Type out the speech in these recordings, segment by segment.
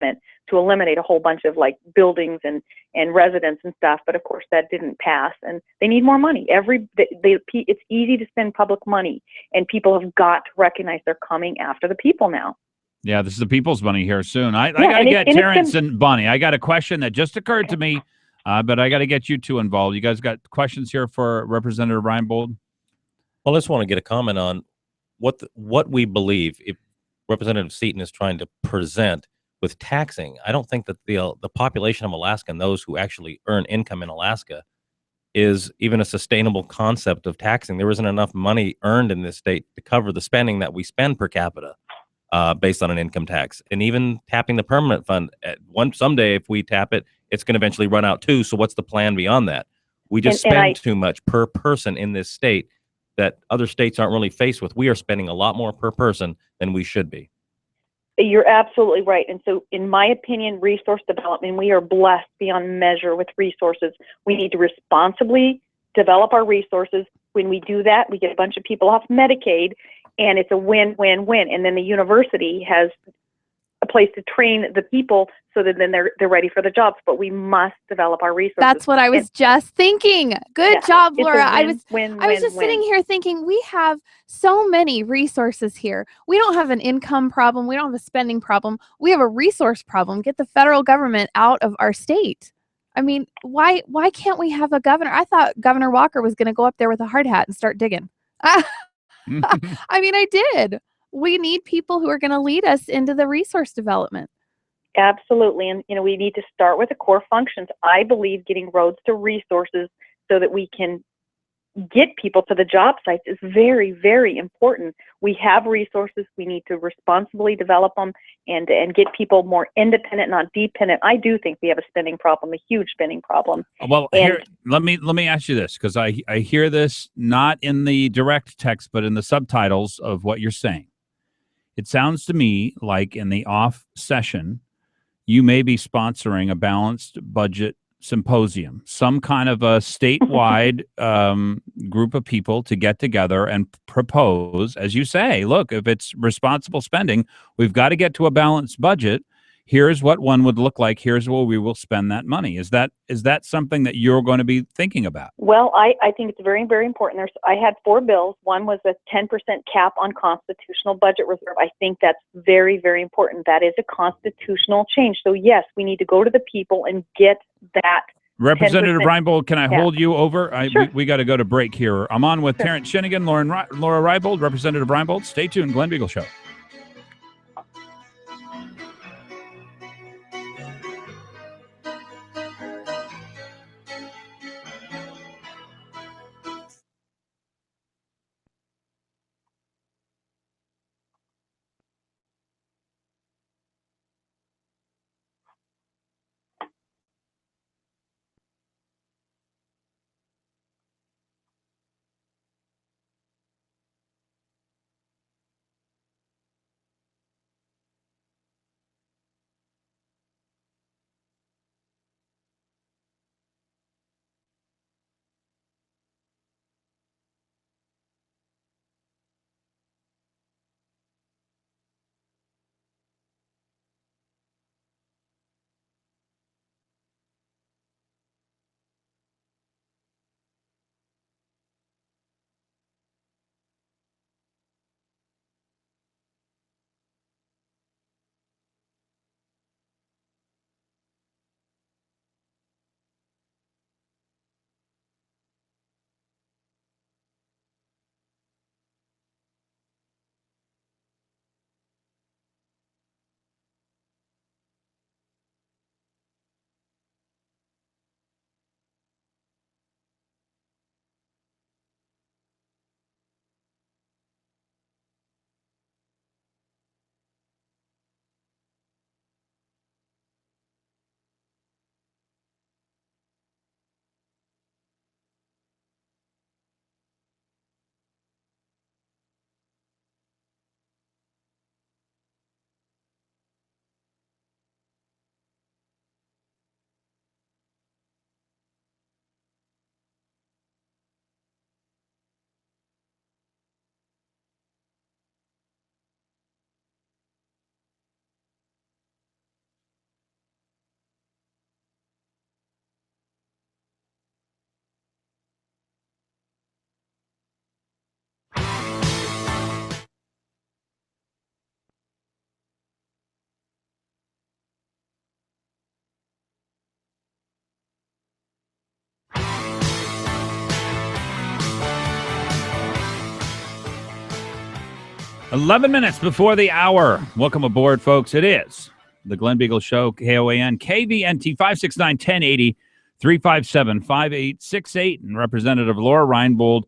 to eliminate a whole bunch of like buildings and residents and stuff. But of course that didn't pass, and they need more money. It's easy to spend public money, and people have got to recognize they're coming after the people now. Yeah, this is the people's money here soon. I got to get Terrence and Bonnie. I got a question that just occurred to me, but I got to get you two involved. You guys got questions here for Representative Reinbold? Well, I just want to get a comment on what we believe if Representative Seaton is trying to present with taxing. I don't think that the population of Alaska and those who actually earn income in Alaska is even a sustainable concept of taxing. There isn't enough money earned in this state to cover the spending that we spend per capita. Based on an income tax, and even tapping the permanent fund. Someday, if we tap it, it's going to eventually run out too. So what's the plan beyond that? We just spend too much per person in this state that other states aren't really faced with. We are spending a lot more per person than we should be. You're absolutely right. And so in my opinion, resource development, we are blessed beyond measure with resources. We need to responsibly develop our resources. When we do that, we get a bunch of people off Medicaid, and it's a win-win-win. And then the university has a place to train the people so that then they're ready for the jobs. But we must develop our resources. That's what I was just thinking. Good job, Laura. I was just sitting here thinking we have so many resources here. We don't have an income problem. We don't have a spending problem. We have a resource problem. Get the federal government out of our state. I mean, why can't we have a governor? I thought Governor Walker was going to go up there with a hard hat and start digging. I mean, I did. We need people who are going to lead us into the resource development. Absolutely. And, we need to start with the core functions. I believe getting roads to resources so that we can get people to the job sites is very, very important. We have resources. We need to responsibly develop them and get people more independent, not dependent. I do think we have a spending problem, a huge spending problem. Well, here, let me ask you this, because I hear this not in the direct text, but in the subtitles of what you're saying. It sounds to me like in the off session, you may be sponsoring a balanced budget symposium, some kind of a statewide group of people to get together and propose, as you say, look, if it's responsible spending, we've got to get to a balanced budget. Here's what one would look like. Here's where we will spend that money. Is that something that you're going to be thinking about? Well, I think it's very, very important. I had 4 bills. One was a 10% cap on constitutional budget reserve. I think that's very, very important. That is a constitutional change. So yes, we need to go to the people and get that. Representative Reinbold, can I hold you over? Sure. We got to go to break here. I'm on with Terrence Shinnigan, Laura Reinbold, Representative Reinbold. Stay tuned. Glen Biegel Show. 11 minutes before the hour. Welcome aboard, folks. It is the Glen Biegel Show, KOAN, KVNT, 569-1080, 357-5868. And Representative Laura Reinbold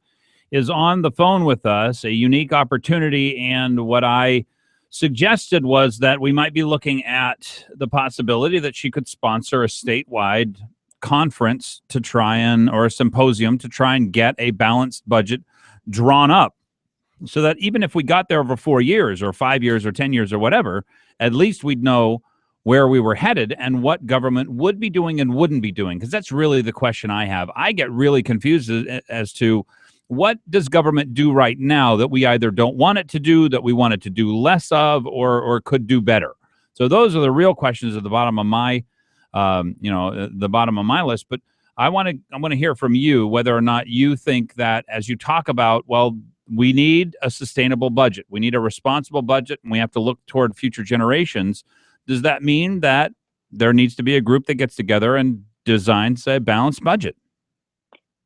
is on the phone with us, a unique opportunity. And what I suggested was that we might be looking at the possibility that she could sponsor a statewide conference to try and, or a symposium to try and get a balanced budget drawn up, so that even if we got there over 4 years or 5 years or 10 years or whatever, at least we'd know where we were headed and what government would be doing and wouldn't be doing. Because that's really the question I have. I get really confused as to what does government do right now that we either don't want it to do, that we want it to do less of, or could do better. So those are the real questions at the bottom of my, the bottom of my list. But I want to hear from you whether or not you think that, as you talk about, well, we need a sustainable budget, we need a responsible budget, and we have to look toward future generations. Does that mean that there needs to be a group that gets together and designs a balanced budget?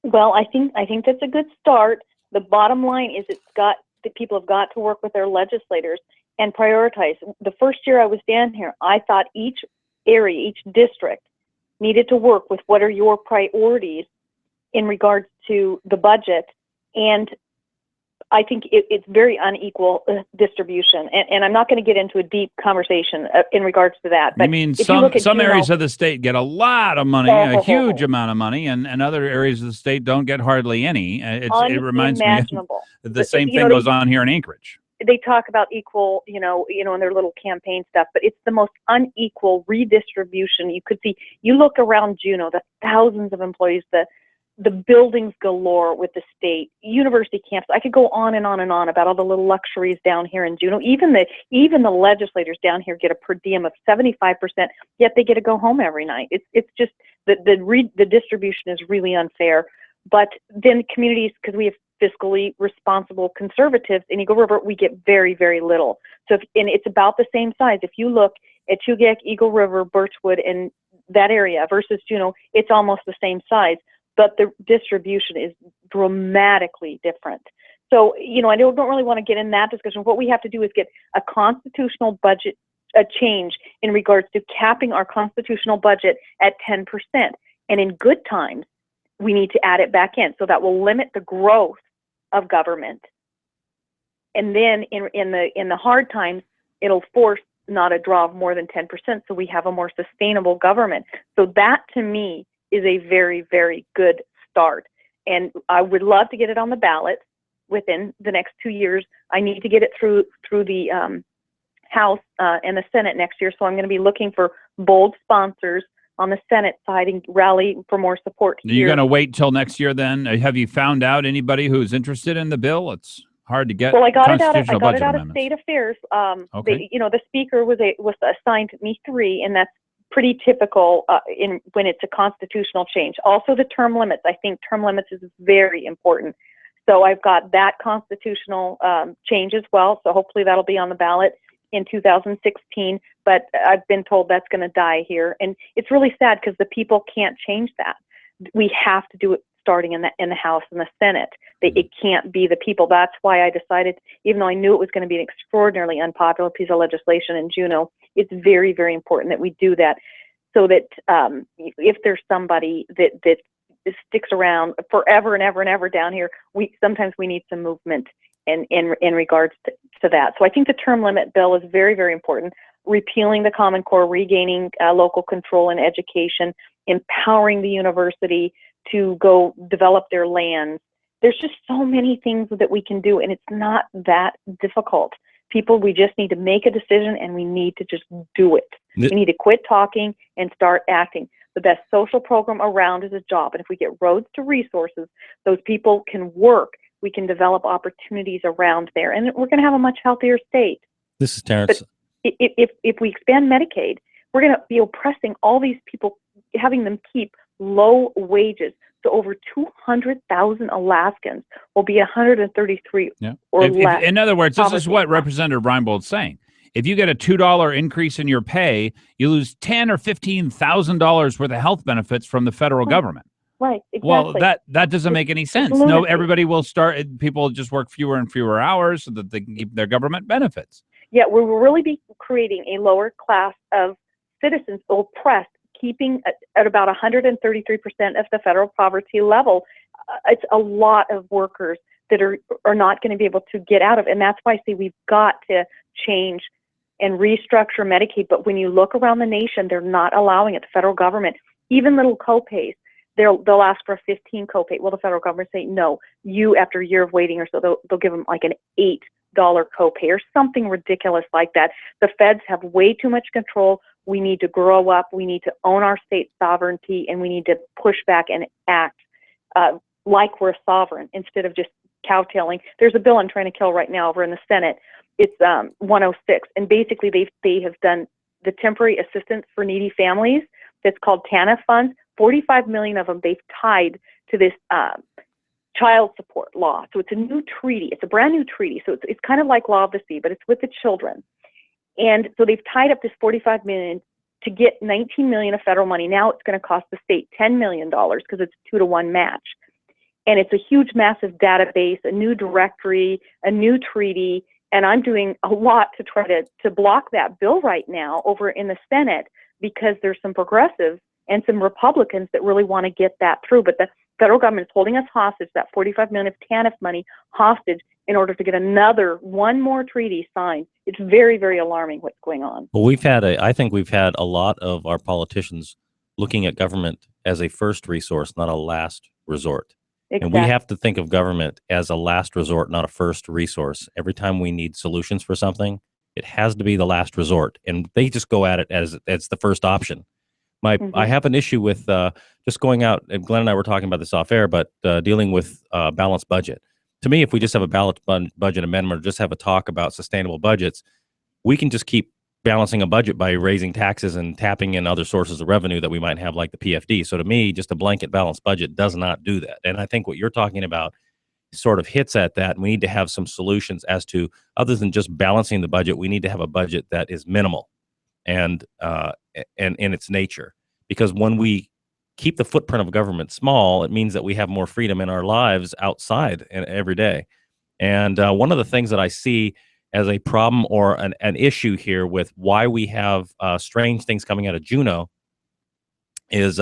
Well, I think that's a good start. The bottom line is the people have got to work with their legislators and prioritize. The first year I was down here, I thought each area, each district needed to work with what are your priorities in regards to the budget. And I think it's very unequal distribution, and I'm not going to get into a deep conversation in regards to that. But I mean, some areas of the state get a lot of money, a huge amount of money, and other areas of the state don't get hardly any. It reminds me of the same thing goes on here in Anchorage. They talk about equal, in their little campaign stuff, but it's the most unequal redistribution you could see. You look around Juneau, the thousands of employees, the buildings galore with the state, university campus. I could go on and on and on about all the little luxuries down here in Juneau. Even the legislators down here get a per diem of 75%, yet they get to go home every night. It's just the distribution is really unfair. But then communities, because we have fiscally responsible conservatives in Eagle River, we get very, very little. So and it's about the same size. If you look at Chugach, Eagle River, Birchwood, and that area versus Juneau, it's almost the same size. But the distribution is dramatically different. So, I don't really want to get in that discussion. What we have to do is get a constitutional budget, a change in regards to capping our constitutional budget at 10%. And in good times, we need to add it back in. So that will limit the growth of government. And then in the hard times, it'll force not a draw of more than 10%. So we have a more sustainable government. So that, to me, is a very, very good start. And I would love to get it on the ballot within the next 2 years. I need to get it through the House and the Senate next year. So I'm going to be looking for bold sponsors on the Senate side and rally for more support here. You're going to wait till next year then? Have you found out anybody who's interested in the bill? It's hard to get. Well, I got it out of State Affairs. Okay. The speaker was assigned me 3, and that's pretty typical when it's a constitutional change. Also, the term limits. I think term limits is very important. So I've got that constitutional change as well. So hopefully that'll be on the ballot in 2016. But I've been told that's going to die here, and it's really sad because the people can't change that. We have to do it starting in the House and the Senate. It can't be the people. That's why I decided, even though I knew it was going to be an extraordinarily unpopular piece of legislation in Juneau, it's very, very important that we do that, so that if there's somebody that sticks around forever and ever and ever down here, sometimes we need some movement in regards to that. So I think the term limit bill is very, very important. Repealing the Common Core, regaining local control in education, empowering the university to go develop their lands. There's just so many things that we can do, and it's not that difficult. People, we just need to make a decision, and we need to just do it. We need to quit talking and start acting. The best social program around is a job, and if we get roads to resources, those people can work. We can develop opportunities around there, and we're going to have a much healthier state. This is Terrence. But if we expand Medicaid, we're going to be oppressing all these people, having them keep low wages. So over 200,000 Alaskans will be 133 or less. In other words, this is what Representative Reinbold's saying. If you get a $2 increase in your pay, you lose $10,000 or $15,000 worth of health benefits from the federal government. Right. Exactly. Well, that doesn't make any sense. No, everybody will start. People just work fewer and fewer hours so that they can keep their government benefits. Yeah, we will really be creating a lower class of citizens oppressed, keeping at about 133% of the federal poverty level. It's a lot of workers that are not going to be able to get out of, and that's why I say we've got to change and restructure Medicaid. But when you look around the nation, they're not allowing it. The federal government, even little copays, they'll ask for a 15 copay. Well, the federal government say no. You, after a year of waiting or so, they'll give them like an $8 copay or something ridiculous like that. The feds have way too much control. We need to grow up. We need to own our state sovereignty, and we need to push back and act like we're sovereign instead of just cowtailing. There's a bill I'm trying to kill right now over in the Senate. It's 106, and basically they have done the temporary assistance for needy families. That's called TANF funds. 45 million of them they've tied to this child support law. So it's a new treaty. It's a brand new treaty. So it's kind of like Law of the Sea, but it's with the children. And so they've tied up this 45 million to get 19 million of federal money. Now it's going to cost the state $10 million because it's a 2-to-1 match. And it's a huge, massive database, a new directory, a new treaty. And I'm doing a lot to try to block that bill right now over in the Senate because there's some progressives and some Republicans that really want to get that through. But the federal government is holding us hostage, that 45 million of TANF money hostage, in order to get one more treaty signed. It's very, very alarming what's going on. Well, I think we've had a lot of our politicians looking at government as a first resource, not a last resort. Exactly. And we have to think of government as a last resort, not a first resource. Every time we need solutions for something, it has to be the last resort. And they just go at it as the first option. I have an issue with just going out, and Glenn and I were talking about this off air, but dealing with balanced budget. To me, if we just have a balanced budget amendment or just have a talk about sustainable budgets, we can just keep balancing a budget by raising taxes and tapping in other sources of revenue that we might have, like the PFD. So to me, just a blanket balanced budget does not do that. And I think what you're talking about sort of hits at that. And we need to have some solutions as to, other than just balancing the budget, we need to have a budget that is minimal and in its nature. Because when we keep the footprint of government small, it means that we have more freedom in our lives outside and every day. And one of the things that I see as a problem or an issue here with why we have strange things coming out of Juneau is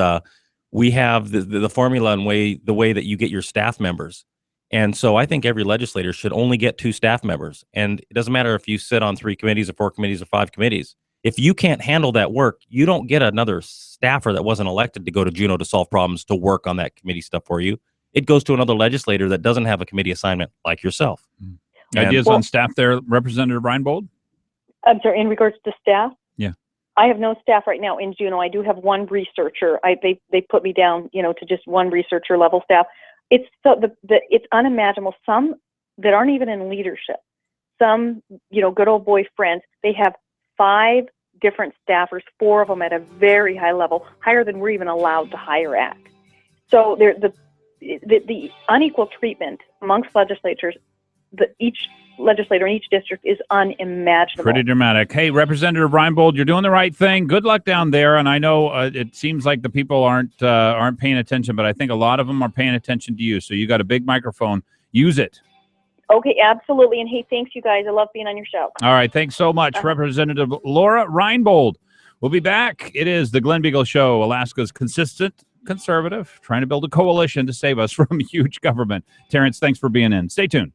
we have the formula and the way that you get your staff members. And so I think every legislator should only get 2 staff members. And it doesn't matter if you sit on 3 committees or 4 committees or 5 committees. If you can't handle that work, you don't get another staffer that wasn't elected to go to Juneau to solve problems to work on that committee stuff for you. It goes to another legislator that doesn't have a committee assignment like yourself. Ideas on staff there, Representative Reinbold? I'm sorry, in regards to staff? Yeah. I have no staff right now in Juneau. I do have one researcher. They put me down, to just one researcher level staff. It's it's unimaginable. Some that aren't even in leadership. Some, good old boy friends. They have 5 different staffers, 4 of them at a very high level, higher than we're even allowed to hire at. So the unequal treatment amongst legislators, each legislator in each district is unimaginable. Pretty dramatic. Hey, Representative Reinbold, you're doing the right thing. Good luck down there. And I know it seems like the people aren't paying attention, but I think a lot of them are paying attention to you. So you got a big microphone. Use it. Okay, absolutely. And hey, thanks, you guys. I love being on your show. All right. Thanks so much, Representative Laura Reinbold. We'll be back. It is the Glen Biegel Show, Alaska's consistent conservative, trying to build a coalition to save us from huge government. Terrence, thanks for being in. Stay tuned.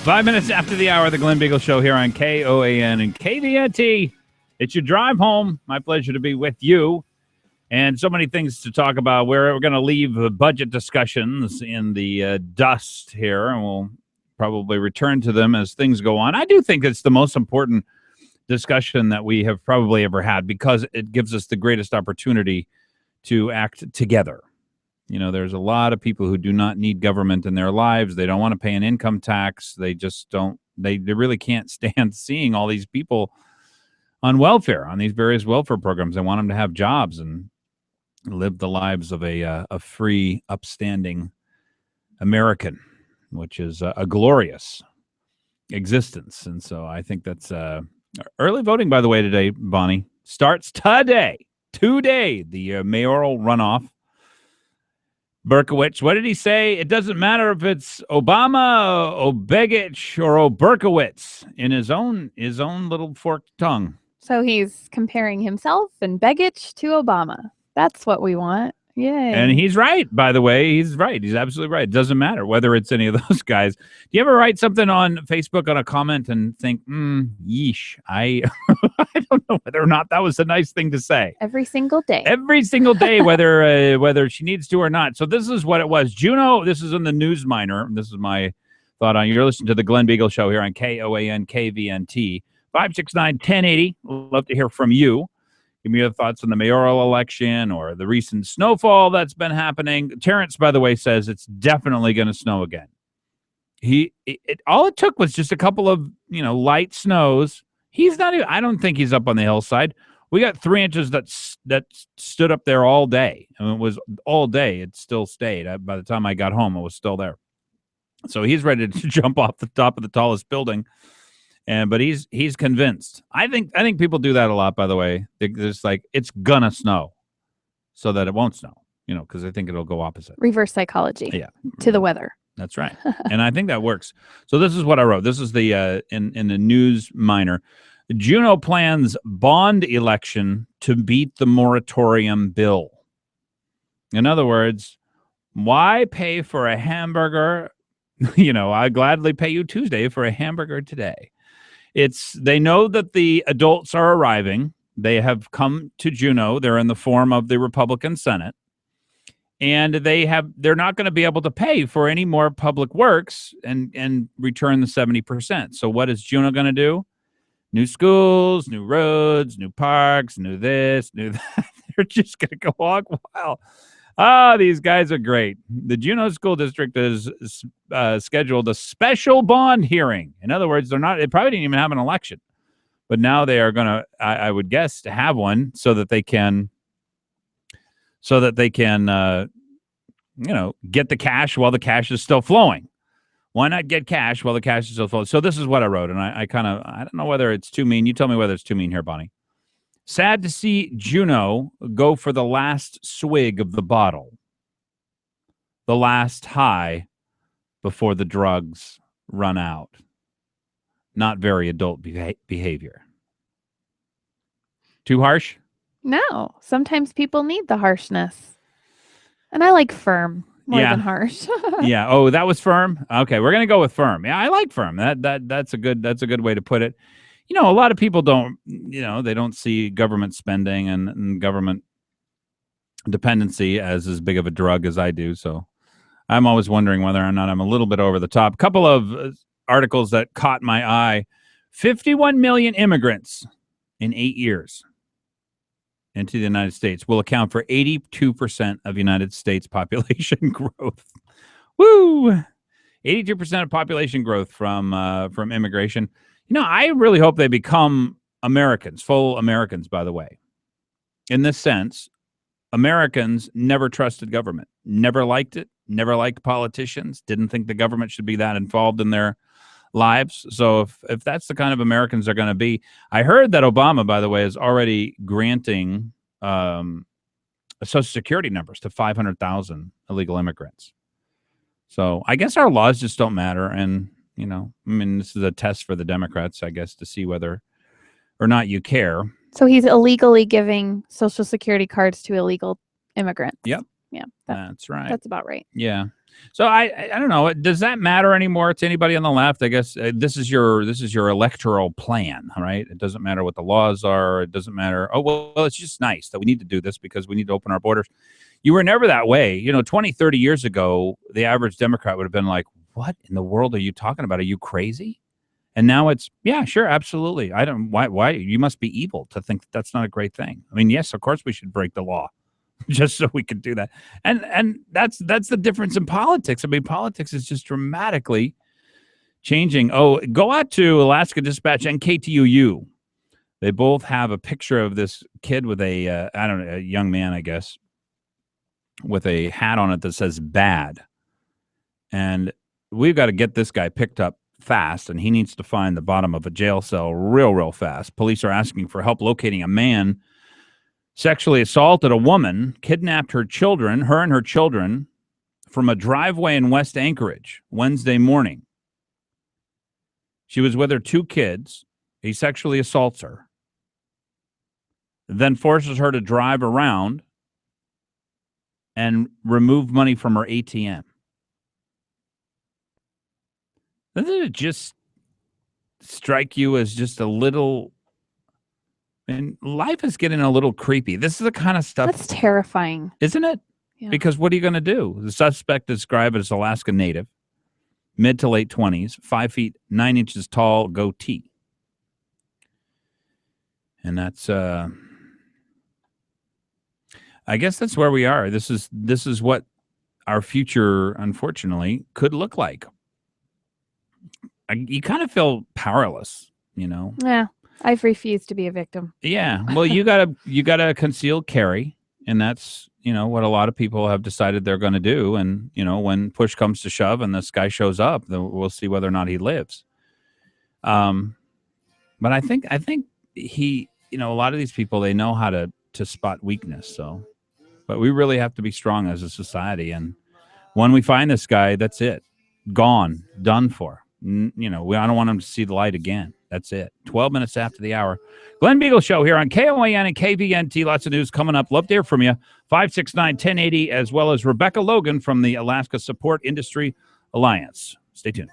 5 minutes after the hour, the Glen Biegel Show here on KOAN and KVNT. It's your drive home. My pleasure to be with you. And so many things to talk about. We're going to leave the budget discussions in the dust here, and we'll probably return to them as things go on. I do think it's the most important discussion that we have probably ever had because it gives us the greatest opportunity to act together. You know, there's a lot of people who do not need government in their lives. They don't want to pay an income tax. They just don't. They really can't stand seeing all these people on welfare, on these various welfare programs. They want them to have jobs and live the lives of a free, upstanding American, which is a glorious existence. And so I think that's early voting, by the way, today, Bonnie, starts today. The mayoral runoff. Berkowitz, what did he say? It doesn't matter if it's Obama, Obegich, or Oberkowitz in his own little forked tongue. So he's comparing himself and Begich to Obama. That's what we want. Yay. And he's right, by the way. He's right. He's absolutely right. It doesn't matter whether it's any of those guys. Do you ever write something on Facebook on a comment and think, yeesh, I don't know whether or not that was a nice thing to say. Every single day. Every single day, whether she needs to or not. So this is what it was. Juno, this is in the News Miner. This is my thought on. You're listening to the Glen Biegel Show here on KOAN KVNT. 569-1080. Love to hear from you. Give me your thoughts on the mayoral election or the recent snowfall that's been happening. Terrence, by the way, says it's definitely going to snow again. All it took was just a couple of, light snows. He's not even, I don't think he's up on the hillside. We got 3 inches that stood up there all day. And it was all day. It still stayed. By the time I got home, it was still there. So he's ready to jump off the top of the tallest building. But he's convinced. I think people do that a lot, by the way. They're just like, it's gonna snow so that it won't snow, because I think it'll go opposite. Reverse psychology. Yeah. To the weather. That's right. And I think that works. So this is what I wrote. This is the in the News Miner. Juneau plans bond election to beat the moratorium bill. In other words, why pay for a hamburger? I'd gladly pay you Tuesday for a hamburger today. They know that the adults are arriving. They have come to Juneau. They're in the form of the Republican Senate. And they're not going to be able to pay for any more public works and return the 70%. So what is Juneau going to do? New schools, new roads, new parks, new this, new that. They're just going to go hog wild. These guys are great. The Juneau School District has scheduled a special bond hearing. In other words, they probably didn't even have an election, but now they are going to, I would guess, to have one so that they can get the cash while the cash is still flowing. Why not get cash while the cash is still flowing? So this is what I wrote, and I don't know whether it's too mean. You tell me whether it's too mean here, Bonnie. Sad to see Juneau go for the last swig of the bottle, the last high before the drugs run out. Not very adult behavior. Too harsh? No. Sometimes people need the harshness. And I like firm more than harsh. Yeah. Oh, that was firm? Okay, we're going to go with firm. Yeah, I like firm. That's a good way to put it. A lot of people don't, they don't see government spending and government dependency as big of a drug as I do. So I'm always wondering whether or not I'm a little bit over the top. A couple of articles that caught my eye. 51 million immigrants in 8 years into the United States will account for 82% of United States population growth. Woo! 82% of population growth from immigration. I really hope they become Americans, full Americans, by the way. In this sense, Americans never trusted government, never liked it, never liked politicians, didn't think the government should be that involved in their lives. So if that's the kind of Americans they're going to be, I heard that Obama, by the way, is already granting Social Security numbers to 500,000 illegal immigrants. So I guess our laws just don't matter. And, this is a test for the Democrats, I guess, to see whether or not you care. So he's illegally giving Social Security cards to illegal immigrants. Yep. Yeah, that's right. That's about right. Yeah. So I don't know. Does that matter anymore to anybody on the left? I guess this is your electoral plan, right? It doesn't matter what the laws are. It doesn't matter. Oh, well, it's just nice that we need to do this because we need to open our borders. You were never that way. 20, 30 years ago, the average Democrat would have been like, what in the world are you talking about? Are you crazy? And now it's, yeah, sure, absolutely. Why? You must be evil to think that's not a great thing. I mean, yes, of course we should break the law. Just so we could do that. And that's the difference in politics. I mean, politics is just dramatically changing. Oh, go out to Alaska Dispatch and KTUU. They both have a picture of this kid with a young man, I guess, with a hat on it that says bad. And we've got to get this guy picked up fast, and he needs to find the bottom of a jail cell real fast. Police are asking for help locating a man sexually assaulted a woman, kidnapped her and her children, from a driveway in West Anchorage Wednesday morning. She was with her 2 kids. He sexually assaults her, then forces her to drive around and remove money from her ATM. Doesn't it just strike you as just a little... And life is getting a little creepy. This is the kind of stuff... That's terrifying. Isn't it? Yeah. Because what are you going to do? The suspect described as Alaska native, mid to late 20s, 5 feet 9 inches tall, goatee. And that's... I guess that's where we are. This is what our future, unfortunately, could look like. You kind of feel powerless, Yeah. I've refused to be a victim. Yeah. Well, you gotta conceal carry, and that's what a lot of people have decided they're going to do. And when push comes to shove, and this guy shows up, then we'll see whether or not he lives. But I think he, a lot of these people, they know how to spot weakness. So, but we really have to be strong as a society. And when we find this guy, that's it, gone, done for. I don't want him to see the light again. That's it. 12 minutes after the hour. Glen Biegel Show here on KOAN and KVNT. Lots of news coming up. Love to hear from you. 569-1080, as well as Rebecca Logan from the Alaska Support Industry Alliance. Stay tuned.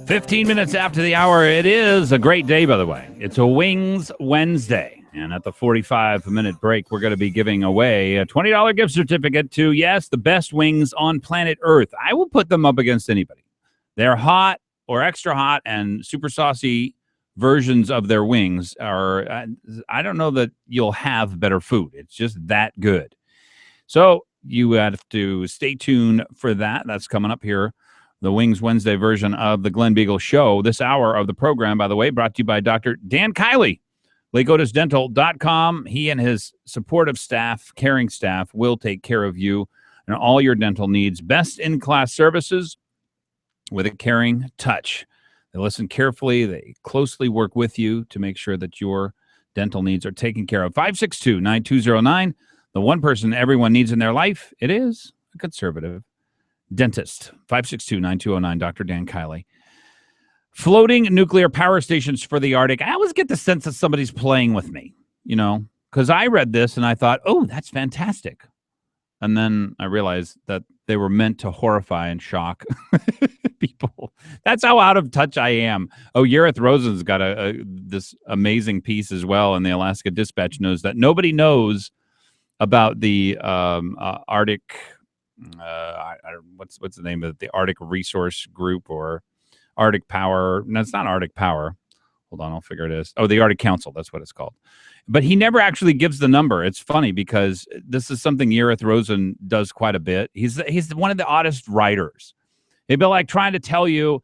15 minutes after the hour. It is a great day, by the way. It's a Wings Wednesday. And at the 45-minute break, we're going to be giving away a $20 gift certificate to, yes, the best wings on planet Earth. I will put them up against anybody. They're hot or extra hot and super saucy versions of their wings are, I don't know that you'll have better food. It's just that good. So you have to stay tuned for that. That's coming up here. The Wings Wednesday version of the Glen Biegel Show. This hour of the program, by the way, brought to you by Dr. Dan Kiley, LakeOtisDental.com. He and his supportive staff, caring staff, will take care of you and all your dental needs. Best-in-class services with a caring touch. They listen carefully. They closely work with you to make sure that your dental needs are taken care of. 562-9209, the one person everyone needs in their life. It is a conservative dentist. 562-9209, Dr. Dan Kiley. Floating nuclear power stations for the Arctic. I always get the sense that somebody's playing with me, because I read this and I thought, oh, that's fantastic. And then I realized that they were meant to horrify and shock people. That's how out of touch I am. Oh, Yerith Rosen's got this amazing piece as well in the Alaska Dispatch knows that nobody knows about the Arctic. What's the name of it? The Arctic Resource Group or Arctic Power. No, it's not Arctic Power. Hold on, I'll figure it is. Oh, the Arctic Council. That's what it's called. But he never actually gives the number. It's funny because this is something Yerith Rosen does quite a bit. He's one of the oddest writers. He'd be like trying to tell you,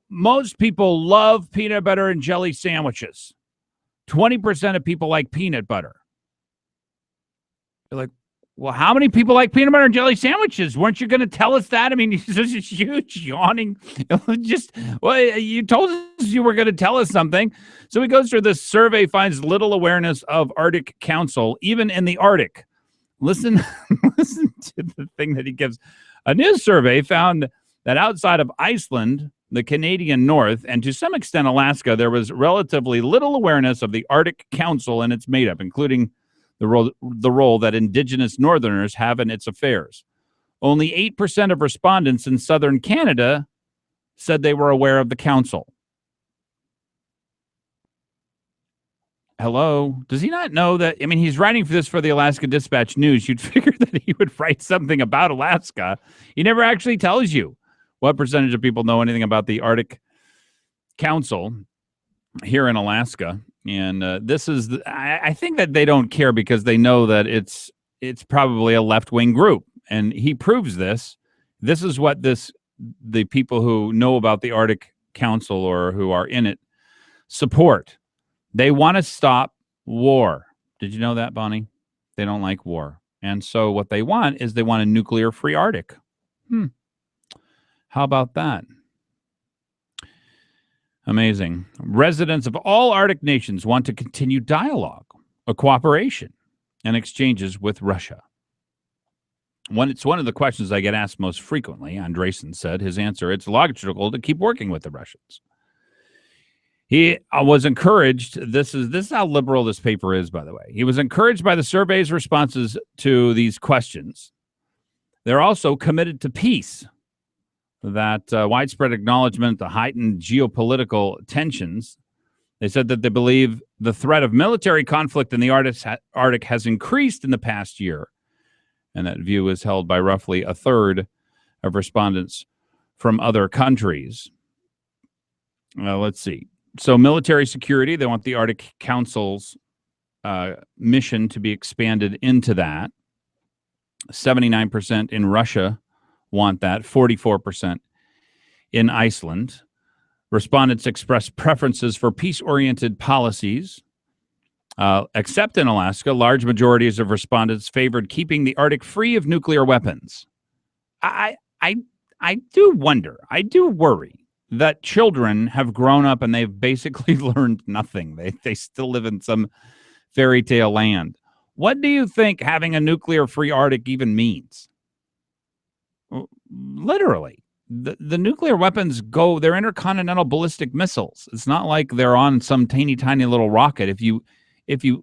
most people love peanut butter and jelly sandwiches. 20% of people like peanut butter. You're like, well, how many people like peanut butter and jelly sandwiches? Weren't you going to tell us that? I mean, he's just huge yawning. You told us you were going to tell us something. So he goes through this survey, finds little awareness of Arctic Council, even in the Arctic. Listen to the thing that he gives. A new survey found that outside of Iceland, the Canadian North, and to some extent Alaska, there was relatively little awareness of the Arctic Council and its makeup, including the role that Indigenous Northerners have in its affairs. Only 8% of respondents in southern Canada said they were aware of the council. Hello? Does he not know that? I mean, he's writing for this for the Alaska Dispatch News. You'd figure that he would write something about Alaska. He never actually tells you what percentage of people know anything about the Arctic Council here in Alaska. And this is, I think that they don't care because they know that it's probably a left-wing group. And he proves this. This is what the people who know about the Arctic Council or who are in it support. They want to stop war. Did you know that, Bonnie? They don't like war. And so what they want is they want a nuclear-free Arctic. How about that? Amazing. Residents of all Arctic nations want to continue dialogue, cooperation, and exchanges with Russia. It's one of the questions I get asked most frequently. Andresen said his answer, it's logical to keep working with the Russians. He was encouraged. This is how liberal this paper is, by the way. He was encouraged by the survey's responses to these questions. They're also committed to peace. That widespread acknowledgement, the heightened geopolitical tensions. They said that they believe the threat of military conflict in the Arctic has increased in the past year. And that view is held by roughly a third of respondents from other countries. Let's see. So military security, they want the Arctic Council's mission to be expanded into that. 79% in Russia want that, 44% in Iceland. Respondents expressed preferences for peace-oriented policies. Except in Alaska, large majorities of respondents favored keeping the Arctic free of nuclear weapons. I do wonder, I do worry that children have grown up and they've basically learned nothing. They still live in some fairy tale land. What do you think having a nuclear-free Arctic even means? Literally, the nuclear weapons they're intercontinental ballistic missiles. It's not like they're on some teeny tiny little rocket. If you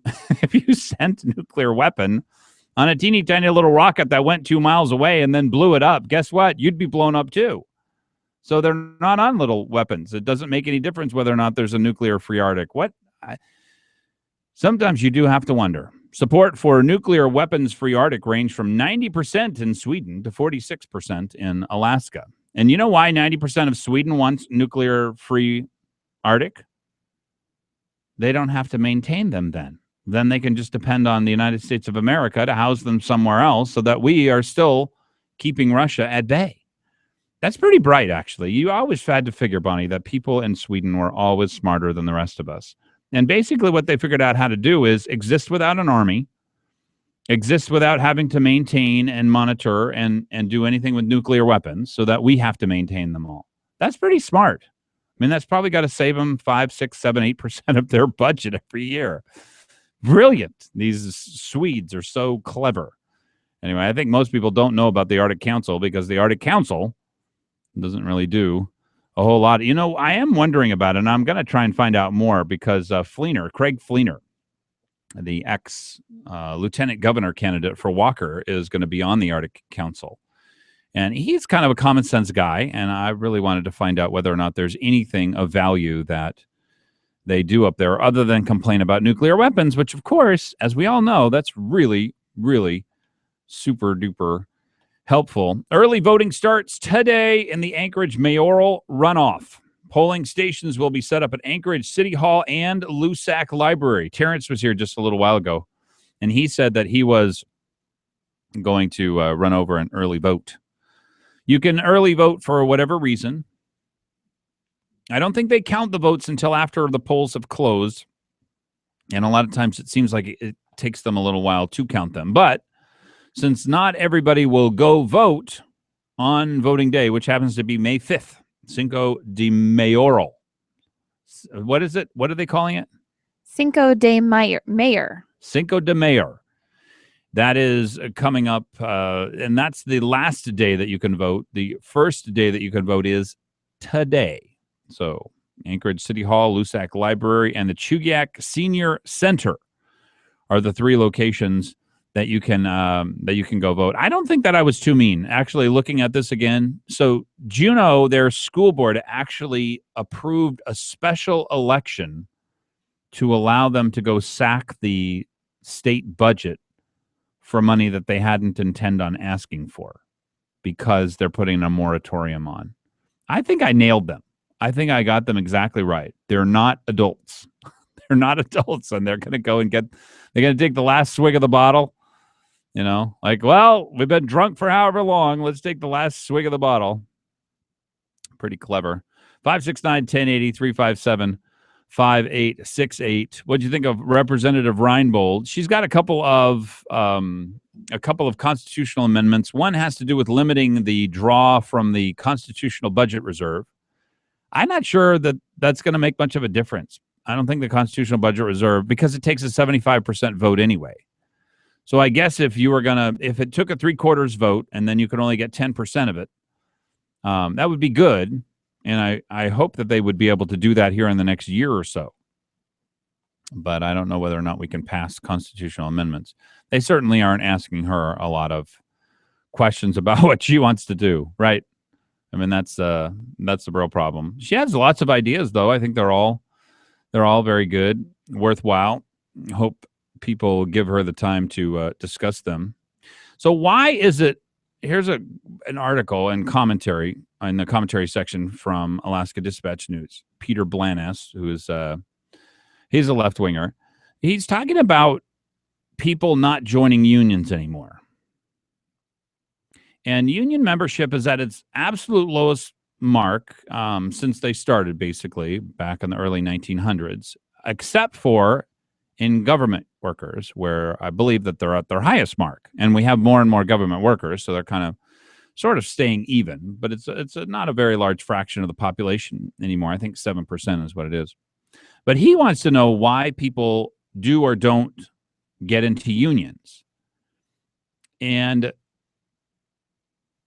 sent a nuclear weapon on a teeny tiny little rocket that went 2 miles away and then blew it up, guess what? You'd be blown up too. So they're not on little weapons. It doesn't make any difference whether or not there's a nuclear-free Arctic. Sometimes you do have to wonder. Support for nuclear weapons-free Arctic ranged from 90% in Sweden to 46% in Alaska. And you know why 90% of Sweden wants nuclear-free Arctic? They don't have to maintain them then. Then they can just depend on the United States of America to house them somewhere else so that we are still keeping Russia at bay. That's pretty bright, actually. You always had to figure, Bonnie, that people in Sweden were always smarter than the rest of us. And basically what they figured out how to do is exist without an army, exist without having to maintain and monitor and do anything with nuclear weapons so that we have to maintain them all. That's pretty smart. I mean, that's probably got to save them 5, 6, 7, 8% of their budget every year. Brilliant. These Swedes are so clever. Anyway, I think most people don't know about the Arctic Council because the Arctic Council doesn't really do a whole lot. You know, I am wondering about it, and I'm going to try and find out more because Craig Fleener, the ex-lieutenant governor candidate for Walker, is going to be on the Arctic Council. And he's kind of a common sense guy, and I really wanted to find out whether or not there's anything of value that they do up there other than complain about nuclear weapons, which, of course, as we all know, that's really, really super duper helpful. Early voting starts today in the Anchorage mayoral runoff. Polling stations will be set up at Anchorage City Hall and Lusac Library. Terrence was here just a little while ago, and he said that he was going to run over an early vote. You can early vote for whatever reason. I don't think they count the votes until after the polls have closed, and a lot of times it seems like it takes them a little while to count them. But since not everybody will go vote on voting day, which happens to be May 5th, Cinco de Mayoral. What is it? What are they calling it? Cinco de Mayor. Cinco de Mayor. That is coming up, and that's the last day that you can vote. The first day that you can vote is today. So Anchorage City Hall, Lusac Library, and the Chugiak Senior Center are the three locations that you can go vote. I don't think that I was too mean. Actually, looking at this again, so Juneau, their school board actually approved a special election to allow them to go sack the state budget for money that they hadn't intended on asking for because they're putting a moratorium on. I think I nailed them. I think I got them exactly right. They're not adults. They're not adults, and they're going to go and they're going to take the last swig of the bottle. You know, like, well, we've been drunk for however long. Let's take the last swig of the bottle. Pretty clever. 569-1080, 357-5868. What do you think of Representative Reinbold? She's got a couple of constitutional amendments. One has to do with limiting the draw from the Constitutional Budget Reserve. I'm not sure that that's going to make much of a difference. I don't think the Constitutional Budget Reserve, because it takes a 75% vote anyway. So I guess if it took a 3/4 vote and then you could only get 10% of it, that would be good. And I hope that they would be able to do that here in the next year or so. But I don't know whether or not we can pass constitutional amendments. They certainly aren't asking her a lot of questions about what she wants to do, right? I mean, that's the real problem. She has lots of ideas, though. I think they're all very good, worthwhile. Hope people give her the time to discuss them. So why is it? Here's an article and commentary in the commentary section from Alaska Dispatch News. Peter Blanas, who is he's a left winger. He's talking about people not joining unions anymore. And union membership is at its absolute lowest mark since they started, basically, back in the early 1900s, except for in government workers, where I believe that they're at their highest mark. And we have more and more government workers, so they're kind of sort of staying even. But it's not a very large fraction of the population anymore. I think 7% is what it is. But he wants to know why people do or don't get into unions. And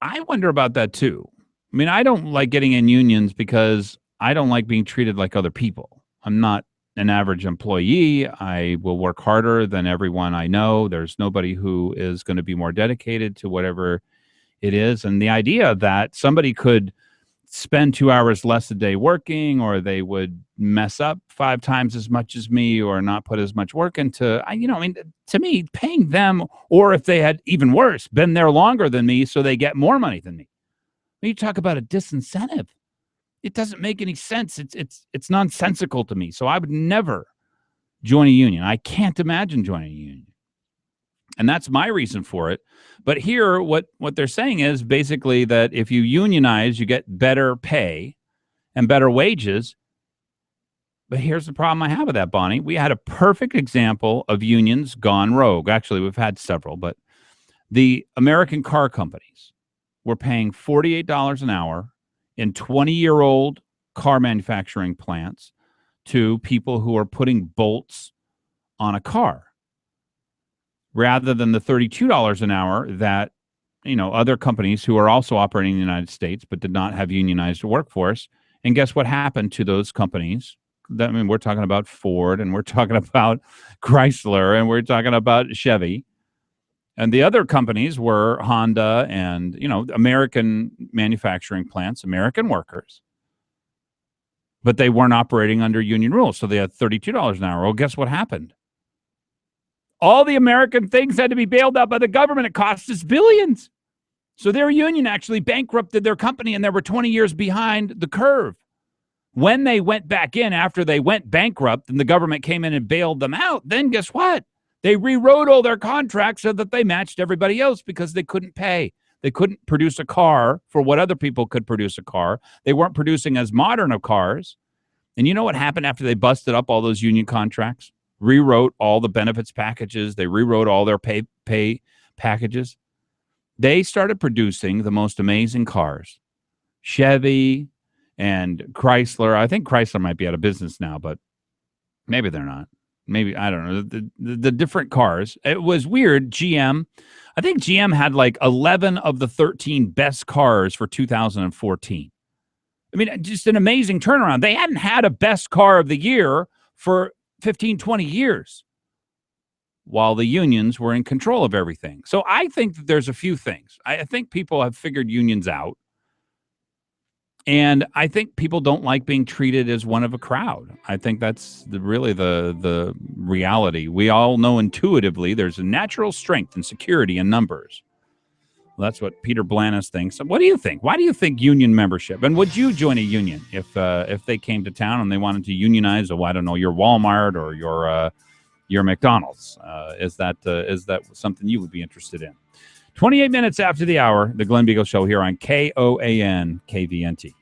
I wonder about that too. I mean, I don't like getting in unions because I don't like being treated like other people. I'm not an average employee. I will work harder than everyone I know. There's nobody who is going to be more dedicated to whatever it is. And the idea that somebody could spend 2 hours less a day working, or they would mess up 5 times as much as me, or not put as much work into, to me, paying them, or if they had even worse, been there longer than me, so they get more money than me. When you talk about a disincentive, it doesn't make any sense. It's nonsensical to me. So I would never join a union. I can't imagine joining a union. And that's my reason for it. But here, what they're saying is basically that if you unionize, you get better pay and better wages. But here's the problem I have with that, Bonnie. We had a perfect example of unions gone rogue. Actually, we've had several, but the American car companies were paying $48 an hour in 20-year-old car manufacturing plants to people who are putting bolts on a car, rather than the $32 an hour that, other companies who are also operating in the United States but did not have unionized workforce. And guess what happened to those companies? We're talking about Ford, and we're talking about Chrysler, and we're talking about Chevy. And the other companies were Honda and, American manufacturing plants, American workers. But they weren't operating under union rules, so they had $32 an hour. Well, guess what happened? All the American things had to be bailed out by the government. It cost us billions. So their union actually bankrupted their company, and they were 20 years behind the curve. When they went back in after they went bankrupt and the government came in and bailed them out, then guess what? They rewrote all their contracts so that they matched everybody else, because they couldn't pay. They couldn't produce a car for what other people could produce a car. They weren't producing as modern of cars. And you know what happened after they busted up all those union contracts? Rewrote all the benefits packages. They rewrote all their pay packages. They started producing the most amazing cars. Chevy and Chrysler. I think Chrysler might be out of business now, but maybe they're not. Maybe, I don't know. The different cars. It was weird. GM. I think GM had like 11 of the 13 best cars for 2014. Just an amazing turnaround. They hadn't had a best car of the year for 15, 20 years, while the unions were in control of everything. So I think that there's a few things. I think people have figured unions out. And I think people don't like being treated as one of a crowd. I think that's really the reality. We all know intuitively there's a natural strength and security in numbers. Well, that's what Peter Blanas thinks. What do you think? Why do you think union membership? And would you join a union if they came to town and they wanted to unionize, your Walmart or your McDonald's? Is that something you would be interested in? 28 minutes after the hour, the Glen Biegel Show here on KOAN KVNT.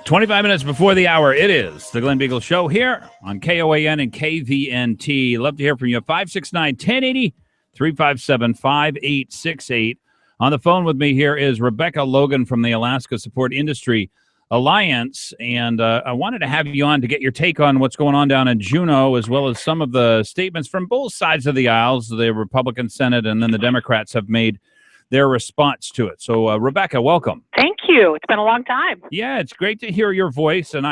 "25 minutes before the hour, it is the Glen Biegel Show here on KOAN and KVNT. Love to hear from you. 569-1080, 357-5868. On the phone with me here is Rebecca Logan from the Alaska Support Industry Alliance, and I wanted to have you on to get your take on what's going on down in Juneau, as well as some of the statements from both sides of the aisles. The Republican Senate and then the Democrats have made their response to it. So, Rebecca, welcome. Thank you. It's been a long time. Yeah, it's great to hear your voice. And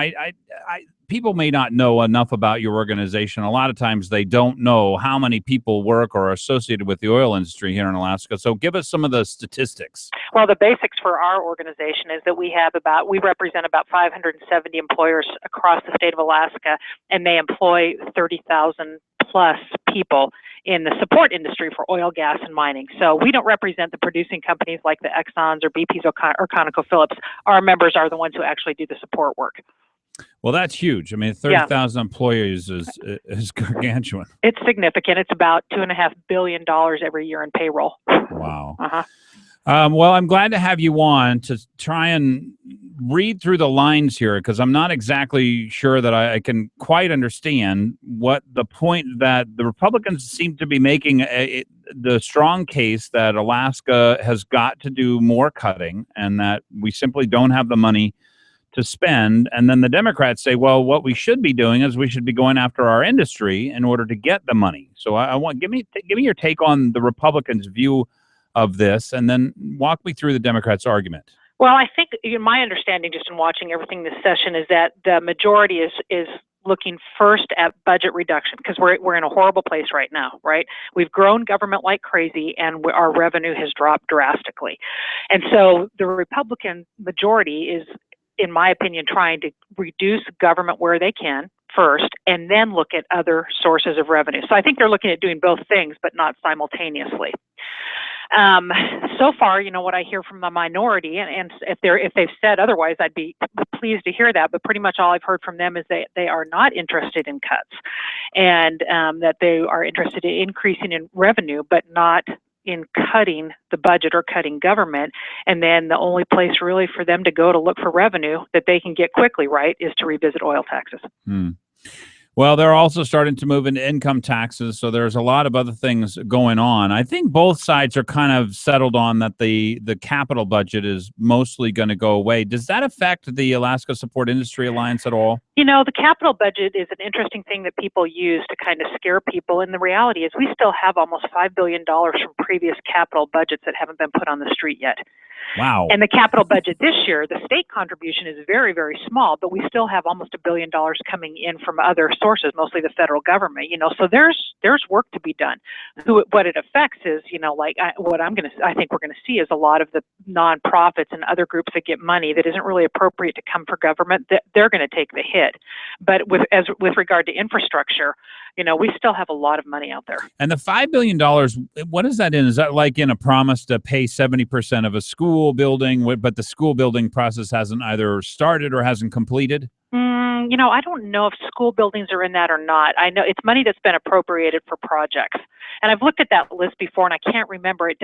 people may not know enough about your organization. A lot of times they don't know how many people work or are associated with the oil industry here in Alaska. So give us some of the statistics. Well, the basics for our organization is that we represent about 570 employers across the state of Alaska, and they employ 30,000 plus people in the support industry for oil, gas, and mining. So we don't represent the producing companies like the Exxons or BPs or ConocoPhillips. Our members are the ones who actually do the support work. Well, that's huge. I mean, 30,000 employees is gargantuan. It's significant. It's about $2.5 billion every year in payroll. Wow. Well, I'm glad to have you on to try and read through the lines here, because I'm not exactly sure that I can quite understand what the point that the Republicans seem to be making the strong case that Alaska has got to do more cutting and that we simply don't have the money to spend. And then the Democrats say, well, what we should be doing is we should be going after our industry in order to get the money. So I want give me your take on the Republicans' view of this, and then walk me through the Democrats' argument. Well, I think my understanding, just in watching everything this session, is that the majority is looking first at budget reduction, because we're in a horrible place right now, right? We've grown government like crazy, and our revenue has dropped drastically. And so the Republican majority is, in my opinion, trying to reduce government where they can first, and then look at other sources of revenue. So I think they're looking at doing both things, but not simultaneously. So far, what I hear from the minority, and if they've said otherwise, I'd be pleased to hear that. But pretty much all I've heard from them is they are not interested in cuts, and that they are interested in increasing in revenue, but not in cutting the budget or cutting government. And then the only place really for them to go to look for revenue that they can get quickly, right, is to revisit oil taxes. Well, they're also starting to move into income taxes, so there's a lot of other things going on. I think both sides are kind of settled on that the capital budget is mostly going to go away. Does that affect the Alaska Support Industry Alliance at all? The capital budget is an interesting thing that people use to kind of scare people, and the reality is we still have almost $5 billion from previous capital budgets that haven't been put on the street yet. Wow. And the capital budget this year, the state contribution is very, very small, but we still have almost $1 billion coming in from other sources, mostly the federal government, so there's work to be done. What it affects is, I think we're going to see is a lot of the nonprofits and other groups that get money that isn't really appropriate to come for government, that they're going to take the hit. But with regard to infrastructure, we still have a lot of money out there. And the $5 billion, what is that in? Is that like in a promise to pay 70% of a school building, but the school building process hasn't either started or hasn't completed? I don't know if school buildings are in that or not. I know it's money that's been appropriated for projects. And I've looked at that list before, and I can't remember it.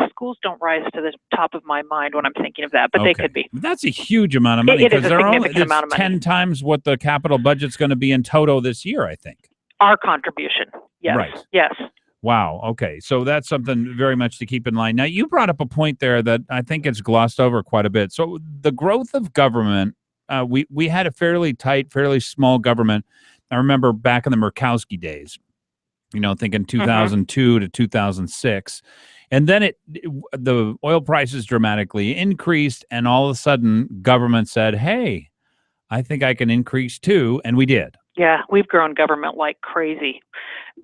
Schools don't rise to the top of my mind when I'm thinking of that, but They could be. That's a huge amount of money. It is a significant amount of money. 10 times what the capital budget's going to be in total this year, I think. Our contribution. Yes. Right. Yes. Wow. Okay. So that's something very much to keep in mind. Now, you brought up a point there that I think gets glossed over quite a bit. So the growth of government, we had a fairly tight, fairly small government. I remember back in the Murkowski days, thinking 2002 to 2006. And then the oil prices dramatically increased, and all of a sudden government said, hey, I think I can increase too. And we did. Yeah, we've grown government like crazy.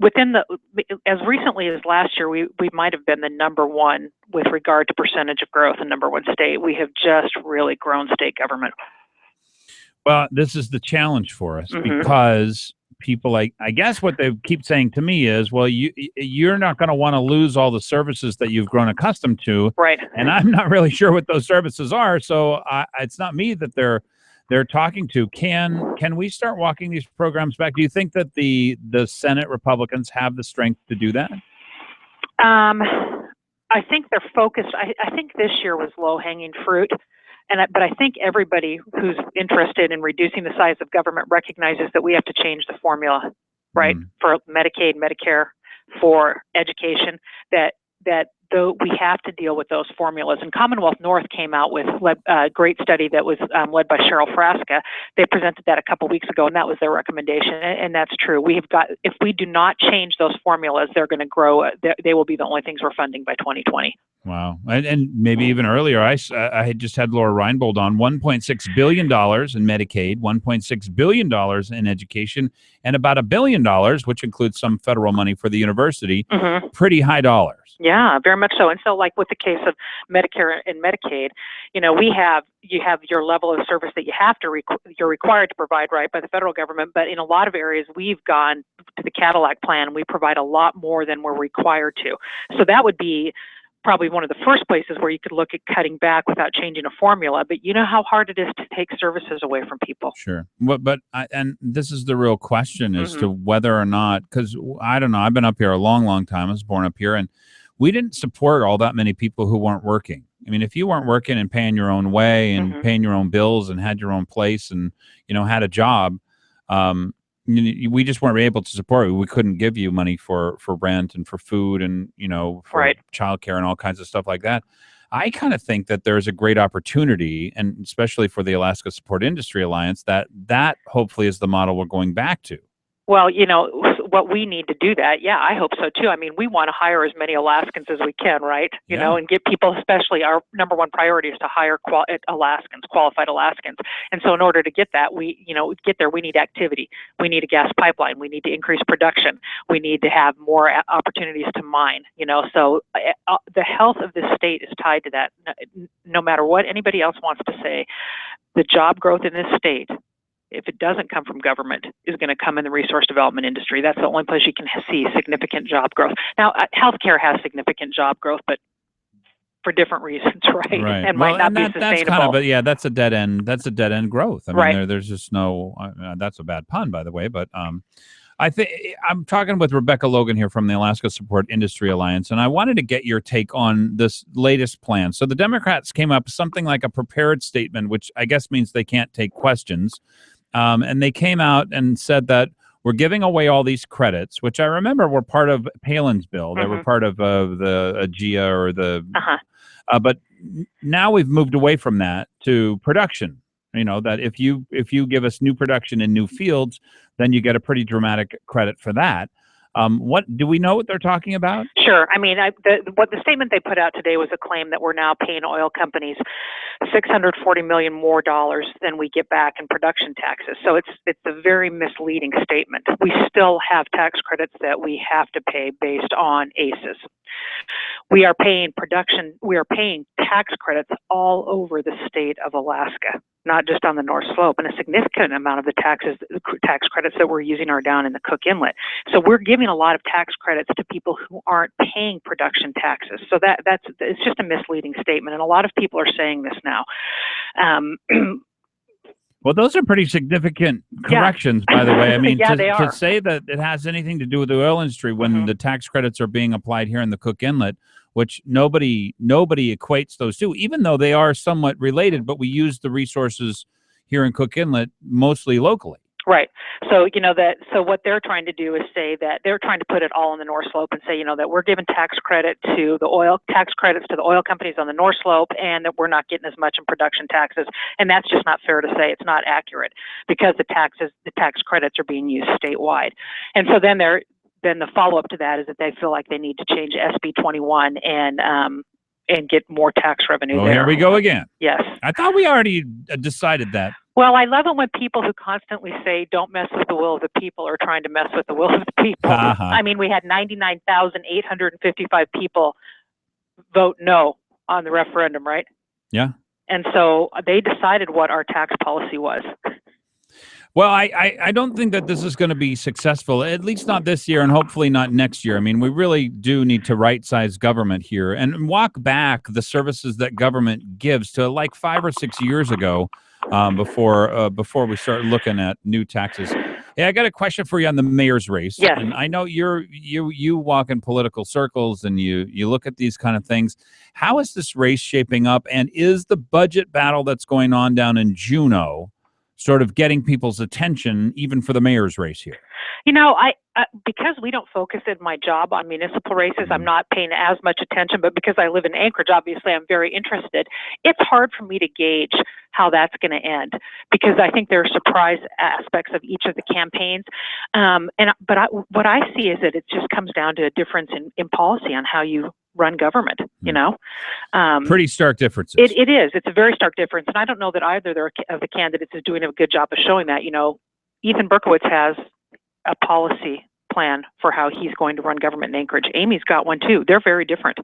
As recently as last year, we might have been the number one with regard to percentage of growth in number one state. We have just really grown state government. Well, this is the challenge for us because people I guess what they keep saying to me is, well, you're not going to want to lose all the services that you've grown accustomed to. Right. And I'm not really sure what those services are. So it's not me that they're talking to. Can we start walking these programs back? Do you think that the Senate Republicans have the strength to do that? I think they're focused. I think this year was low-hanging fruit. But I think everybody who's interested in reducing the size of government recognizes that we have to change the formula, right? For Medicaid, Medicare, for education, that though we have to deal with those formulas. And Commonwealth North came out with a great study that was led by Cheryl Frasca. They presented that a couple weeks ago, and that was their recommendation. And that's true. If we do not change those formulas, they're going to grow. They will be the only things we're funding by 2020. Wow. And maybe even earlier, I had just had Laura Reinbold on $1.6 billion in Medicaid, $1.6 billion in education, and about $1 billion, which includes some federal money for the university. Pretty high dollars. Yeah, very much so. And so, like with the case of Medicare and Medicaid, you have your level of service that you're required to provide, right, by the federal government. But in a lot of areas, we've gone to the Cadillac plan. We provide a lot more than we're required to. So that would be probably one of the first places where you could look at cutting back without changing a formula. But you know how hard it is to take services away from people. Sure. And this is the real question as to whether or not, because I don't know, I've been up here a long, long time. I was born up here, and we didn't support all that many people who weren't working. I mean, if you weren't working and paying your own way and paying your own bills and had your own place and, had a job, we just weren't able to support you. We couldn't give you money for rent and for food and, for childcare and all kinds of stuff like that. I kind of think that there's a great opportunity, and especially for the Alaska Support Industry Alliance, that hopefully is the model we're going back to. Well, what we need to do that. Yeah, I hope so too. I mean, we want to hire as many Alaskans as we can, right? You know, and get people, especially our number one priority is to hire qualified Alaskans. And so in order to get that, we need activity. We need a gas pipeline. We need to increase production. We need to have more opportunities to mine, so the health of this state is tied to that. No matter what anybody else wants to say, the job growth in this state, if it doesn't come from government, is going to come in the resource development industry. That's the only place you can see significant job growth. Now, healthcare has significant job growth, but for different reasons, right? And might not be sustainable. That's a dead end. That's a dead end growth. I mean, there's just no. That's a bad pun, by the way. But I think I'm talking with Rebecca Logan here from the Alaska Support Industry Alliance, and I wanted to get your take on this latest plan. So the Democrats came up with something like a prepared statement, which I guess means they can't take questions. And they came out and said that we're giving away all these credits, which I remember were part of Palin's bill. They were part of the AGIA or the. But now we've moved away from that to production. That if you give us new production in new fields, then you get a pretty dramatic credit for that. What do we know what they're talking about? Sure. I mean, the statement they put out today was a claim that we're now paying oil companies $640 million more than we get back in production taxes. So it's a very misleading statement. We still have tax credits that we have to pay based on ACEs. We are paying tax credits all over the state of Alaska, not just on the North Slope, and a significant amount of the tax credits that we're using are down in the Cook Inlet. So we're giving a lot of tax credits to people who aren't paying production taxes. So it's just a misleading statement, and a lot of people are saying this now. Well, those are pretty significant corrections, by the way. I mean, to say that it has anything to do with the oil industry when the tax credits are being applied here in the Cook Inlet, which nobody equates those two, even though they are somewhat related, but we use the resources here in Cook Inlet mostly locally. Right. So, so what they're trying to do is say that they're trying to put it all in the North Slope and say, that we're giving tax credits to the oil companies on the North Slope, and that we're not getting as much in production taxes. And that's just not fair to say. It's not accurate, because the tax credits are being used statewide. And so then the follow-up to that is that they feel like they need to change SB 21 and get more tax revenue there. Here we go again. Yes. I thought we already decided that. Well, I love it when people who constantly say, don't mess with the will of the people, are trying to mess with the will of the people. I mean, we had 99,855 people vote no on the referendum, right? Yeah. And so they decided what our tax policy was. Well, I don't think that this is going to be successful, at least not this year, and hopefully not next year. I mean, we really do need to right-size government here and walk back the services that government gives to like 5 or 6 years ago, before we start looking at new taxes. Yeah, I got a question for you on the mayor's race. Yes. And I know you walk in political circles and you look at these kind of things. How is this race shaping up? And is the budget battle that's going on down in Juneau sort of getting people's attention even for the mayor's race here? You know, I because we don't focus in my job on municipal races, I'm not paying as much attention, but because I live in Anchorage, obviously I'm very interested. It's hard for me to gauge how that's going to end because I think there are surprise aspects of each of the campaigns. What I see is that it just comes down to a difference in policy on how you run government, you know. Pretty stark differences. It is. It's a very stark difference. And I don't know that either of the candidates is doing a good job of showing that. You know, Ethan Berkowitz has a policy plan for how he's going to run government in Anchorage. Amy's got one too. They're very different.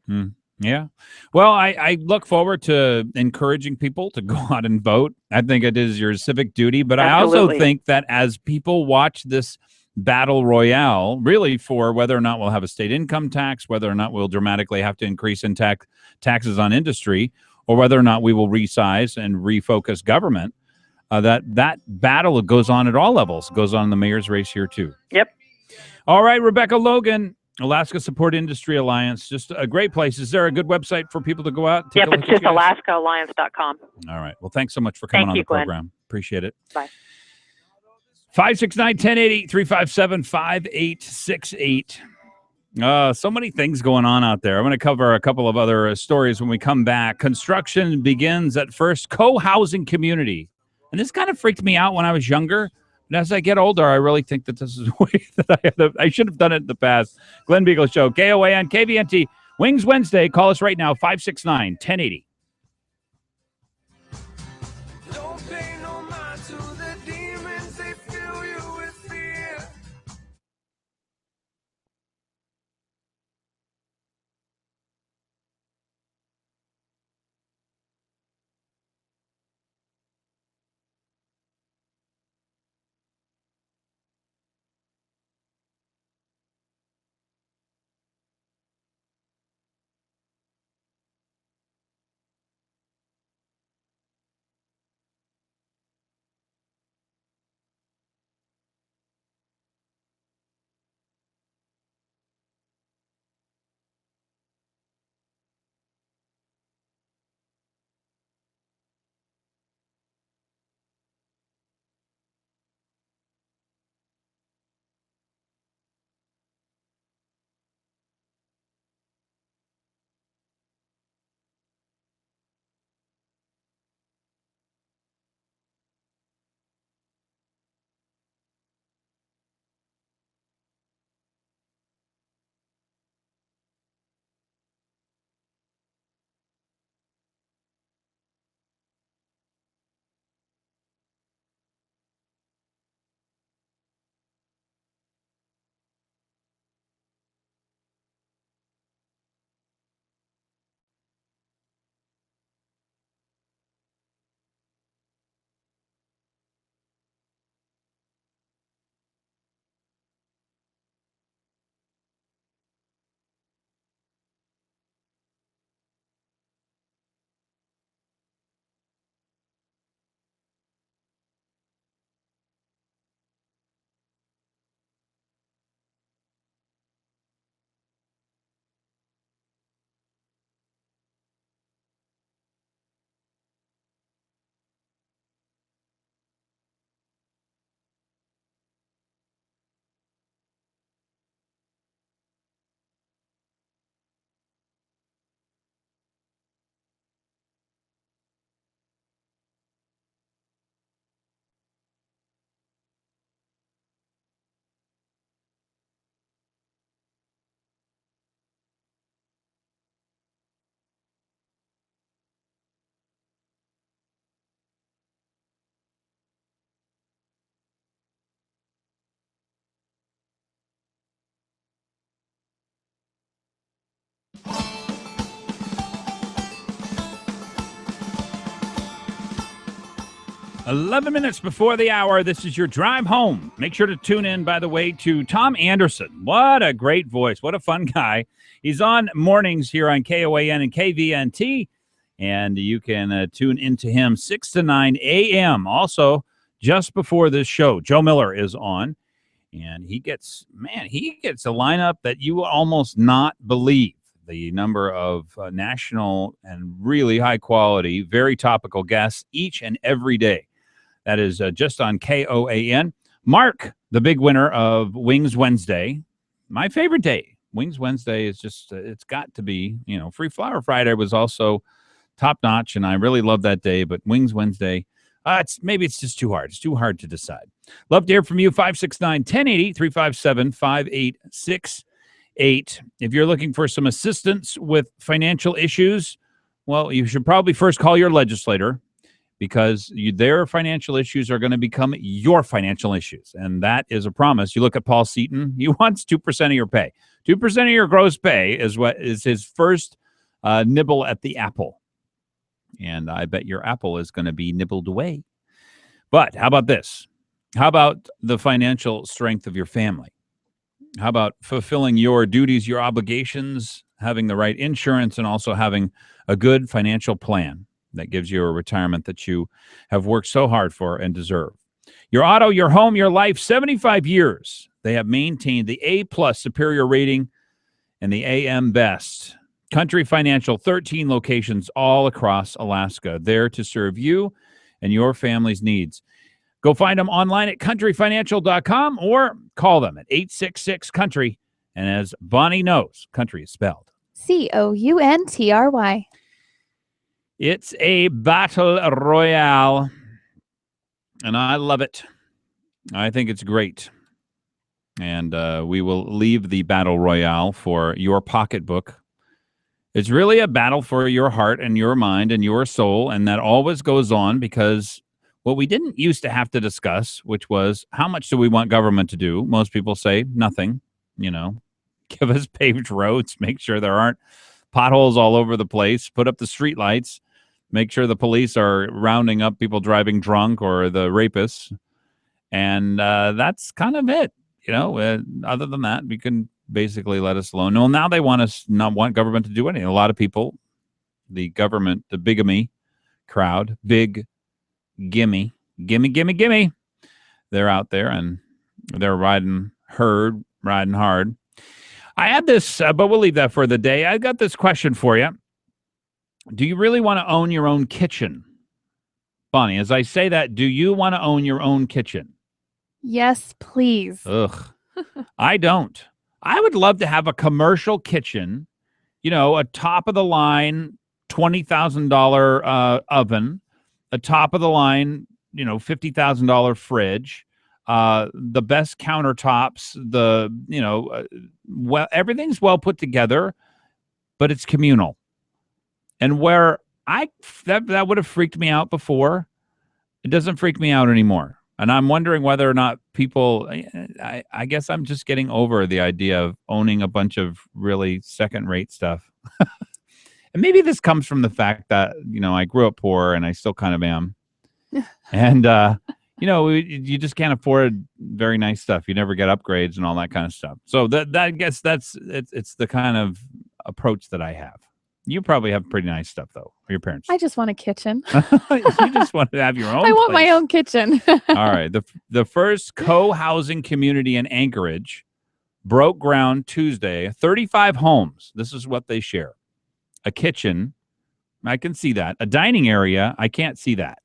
Yeah. Well, I look forward to encouraging people to go out and vote. I think it is your civic duty, but Absolutely. I also think that as people watch this battle royale, really for whether or not we'll have a state income tax, whether or not we'll dramatically have to increase in taxes on industry, or whether or not we will resize and refocus government, that battle goes on at all levels. It goes on in the mayor's race here too. Yep. All right, Rebecca Logan, Alaska Support Industry Alliance, just a great place. Is there a good website for people to go out? Yep, it's just alaskaalliance.com. All right. Well, thanks so much for coming on the program. Glenn. Appreciate it. Bye. 569-1080, 357-5868. So many things going on out there. I'm going to cover a couple of other stories when we come back. Construction begins at first co-housing community. And this kind of freaked me out when I was younger. But as I get older, I really think that this is a way that I should have done it in the past. Glen Biegel Show, KOA on KVNT. Wings Wednesday. Call us right now, 569-1080. "11 minutes before the hour, this is your drive home. Make sure to tune in, by the way, to Tom Anderson. What a great voice. What a fun guy. He's on mornings here on KOAN and KVNT, and you can tune into him 6 to 9 a.m. Also, just before this show. Joe Miller is on, and he gets a lineup that you will almost not believe. The number of national and really high quality, very topical guests each and every day. That is just on KOAN. Mark, the big winner of Wings Wednesday, my favorite day. Wings Wednesday is just, it's got to be, Free Flower Friday was also top notch, and I really love that day, but Wings Wednesday, it's just too hard. It's too hard to decide. Love to hear from you, 569-1080, 357-5868. If you're looking for some assistance with financial issues, well, you should probably first call your legislator, because their financial issues are going to become your financial issues. And that is a promise. You look at Paul Seaton, he wants 2% of your pay. 2% of your gross pay is what is his first nibble at the apple. And I bet your apple is going to be nibbled away. But how about this? How about the financial strength of your family? How about fulfilling your duties, your obligations, having the right insurance, and also having a good financial plan that gives you a retirement that you have worked so hard for and deserve? Your auto, your home, your life, 75 years. They have maintained the A+ superior rating and the AM Best. Country Financial, 13 locations all across Alaska, there to serve you and your family's needs. Go find them online at countryfinancial.com or call them at 866-COUNTRY. And as Bonnie knows, country is spelled COUNTRY. It's a battle royale, and I love it. I think it's great. And we will leave the battle royale for your pocketbook. It's really a battle for your heart and your mind and your soul, and that always goes on, because what we didn't used to have to discuss, which was how much do we want government to do? Most people say nothing, give us paved roads, make sure there aren't potholes all over the place, put up the street lights, make sure the police are rounding up people driving drunk or the rapists. And that's kind of it. Other than that, we can basically let us alone. Well, now they not want government to do anything. A lot of people, the government, the bigamy crowd, big gimme. They're out there and they're riding hard. I had this, but we'll leave that for the day. I got this question for you. Do you really want to own your own kitchen? Bonnie, as I say that, do you want to own your own kitchen? Yes, please. Ugh. I don't. I would love to have a commercial kitchen, a top-of-the-line $20,000 oven, a top-of-the-line, $50,000 fridge, the best countertops, everything's well put together, but it's communal. And where that would have freaked me out before, it doesn't freak me out anymore. And I'm wondering whether or not people, I guess I'm just getting over the idea of owning a bunch of really second-rate stuff. And maybe this comes from the fact that, I grew up poor and I still kind of am. And, you just can't afford very nice stuff. You never get upgrades and all that kind of stuff. So I guess it's the kind of approach that I have. You probably have pretty nice stuff, though, or your parents. I just want a kitchen. You just want to have your own I want place. my own kitchen. All right. The first co-housing community in Anchorage broke ground Tuesday. 35 homes. This is what they share. A kitchen. I can see that. A dining area. I can't see that.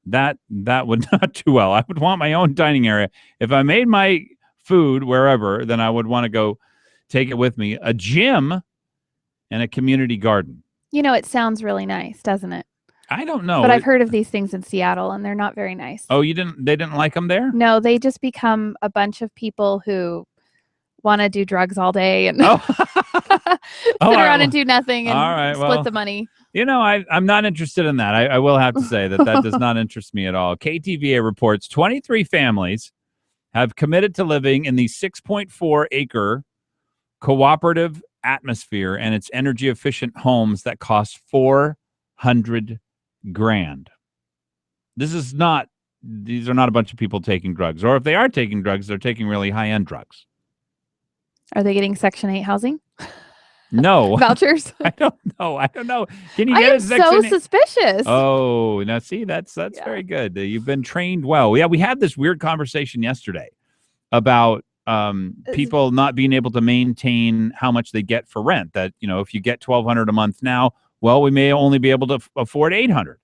That would not do well. I would want my own dining area. If I made my food wherever, then I would want to go take it with me. A gym and a community garden. It sounds really nice, doesn't it? I don't know. But I've heard of these things in Seattle, and they're not very nice. Oh, they didn't like them there? No, they just become a bunch of people who want to do drugs all day and sit around and do nothing and split the money. I'm not interested in that. I will have to say that does not interest me at all. KTVA reports 23 families have committed to living in the 6.4-acre cooperative atmosphere and its energy efficient homes that cost $400,000. These are not a bunch of people taking drugs, or if they are taking drugs, they're taking really high-end drugs. Are they getting Section 8 housing? No. Vouchers? I don't know. Can you I get am a Section so 8? suspicious. Oh, now see, that's very good. You've been trained well. Yeah, we had this weird conversation yesterday about people not being able to maintain how much they get for rent. That, if you get $1,200 a month now, well, we may only be able to afford $800.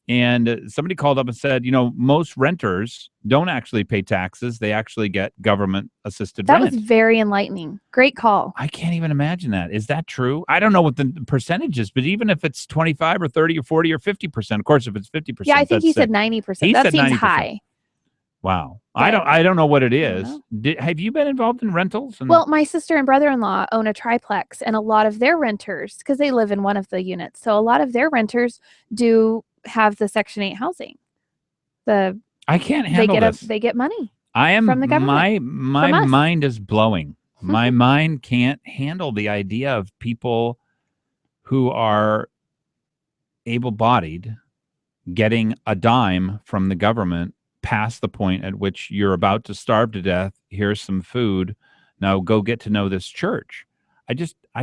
And somebody called up and said, most renters don't actually pay taxes. They actually get government-assisted rent. That was very enlightening. Great call. I can't even imagine that. Is that true? I don't know what the percentage is, but even if it's 25 or 30 or 40 or 50%, of course, if it's 50%. Yeah, I think he said 90%. That seems 90%. High. Wow. I don't know what it is. Have you been involved in rentals? Well, my sister and brother-in-law own a triplex, and a lot of their renters, because they live in one of the units, so a lot of their renters do have the Section 8 housing. I can't handle this. They get money. From the government. My mind is blowing. My mind can't handle the idea of people who are able-bodied getting a dime from the government past the point at which you're about to starve to death. Here's some food. Now go get to know this church. I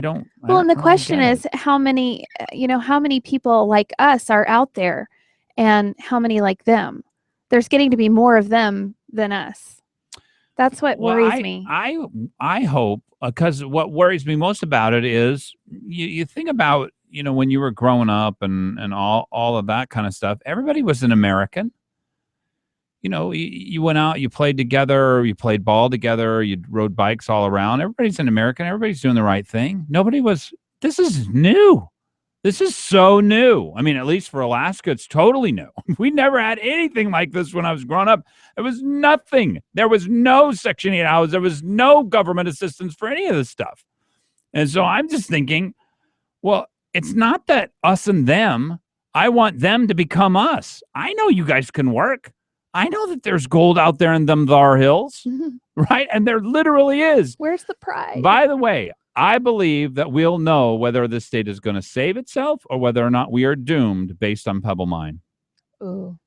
don't. Well, and the question is how many people like us are out there, and how many like them? There's getting to be more of them than us. That's what worries me. I hope, because what worries me most about it is you think about, when you were growing up and all of that kind of stuff, everybody was an American. You went out, you played together, you played ball together, you rode bikes all around. Everybody's an American. Everybody's doing the right thing. This is new. This is so new. I mean, at least for Alaska, it's totally new. We never had anything like this when I was growing up. There was nothing. There was no Section 8 hours. There was no government assistance for any of this stuff. And so I'm just thinking, well, it's not that us and them. I want them to become us. I know you guys can work. I know that there's gold out there in them thar hills, right? And there literally is. Where's the pride? By the way, I believe that we'll know whether this state is going to save itself or whether or not we are doomed based on Pebble Mine. Ooh.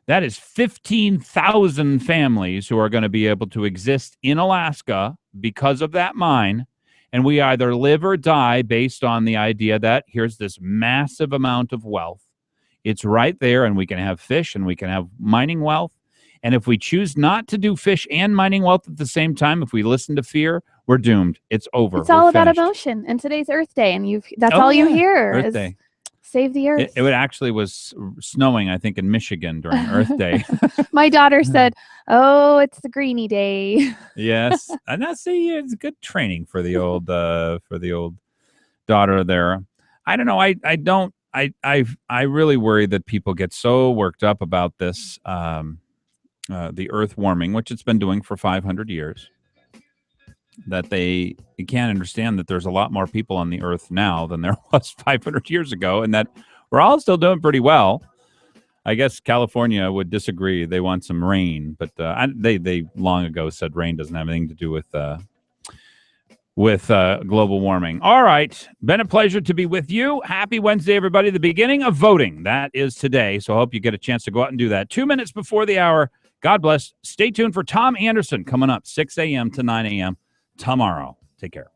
That is 15,000 families who are going to be able to exist in Alaska because of that mine. And we either live or die based on the idea that here's this massive amount of wealth. It's right there, and we can have fish and we can have mining wealth. And if we choose not to do fish and mining wealth at the same time, if we listen to fear, we're doomed. It's over. It's all about emotion. And today's Earth Day, and that's all you hear. Earth Day. Save the Earth. It actually was snowing, I think, in Michigan during Earth Day. My daughter said, "Oh, it's the Greenie Day." Yes, and that's it's good training for the old daughter there. I don't know. I really worry that people get so worked up about this, the Earth warming, which it's been doing for 500 years, that you can't understand that there's a lot more people on the Earth now than there was 500 years ago, and that we're all still doing pretty well. I guess California would disagree. They want some rain, but they long ago said rain doesn't have anything to do with global warming. All right. Been a pleasure to be with you. Happy Wednesday, everybody. The beginning of voting. That is today. So I hope you get a chance to go out and do that. 2 minutes before the hour. God bless. Stay tuned for Tom Anderson coming up 6 a.m. to 9 a.m. tomorrow. Take care.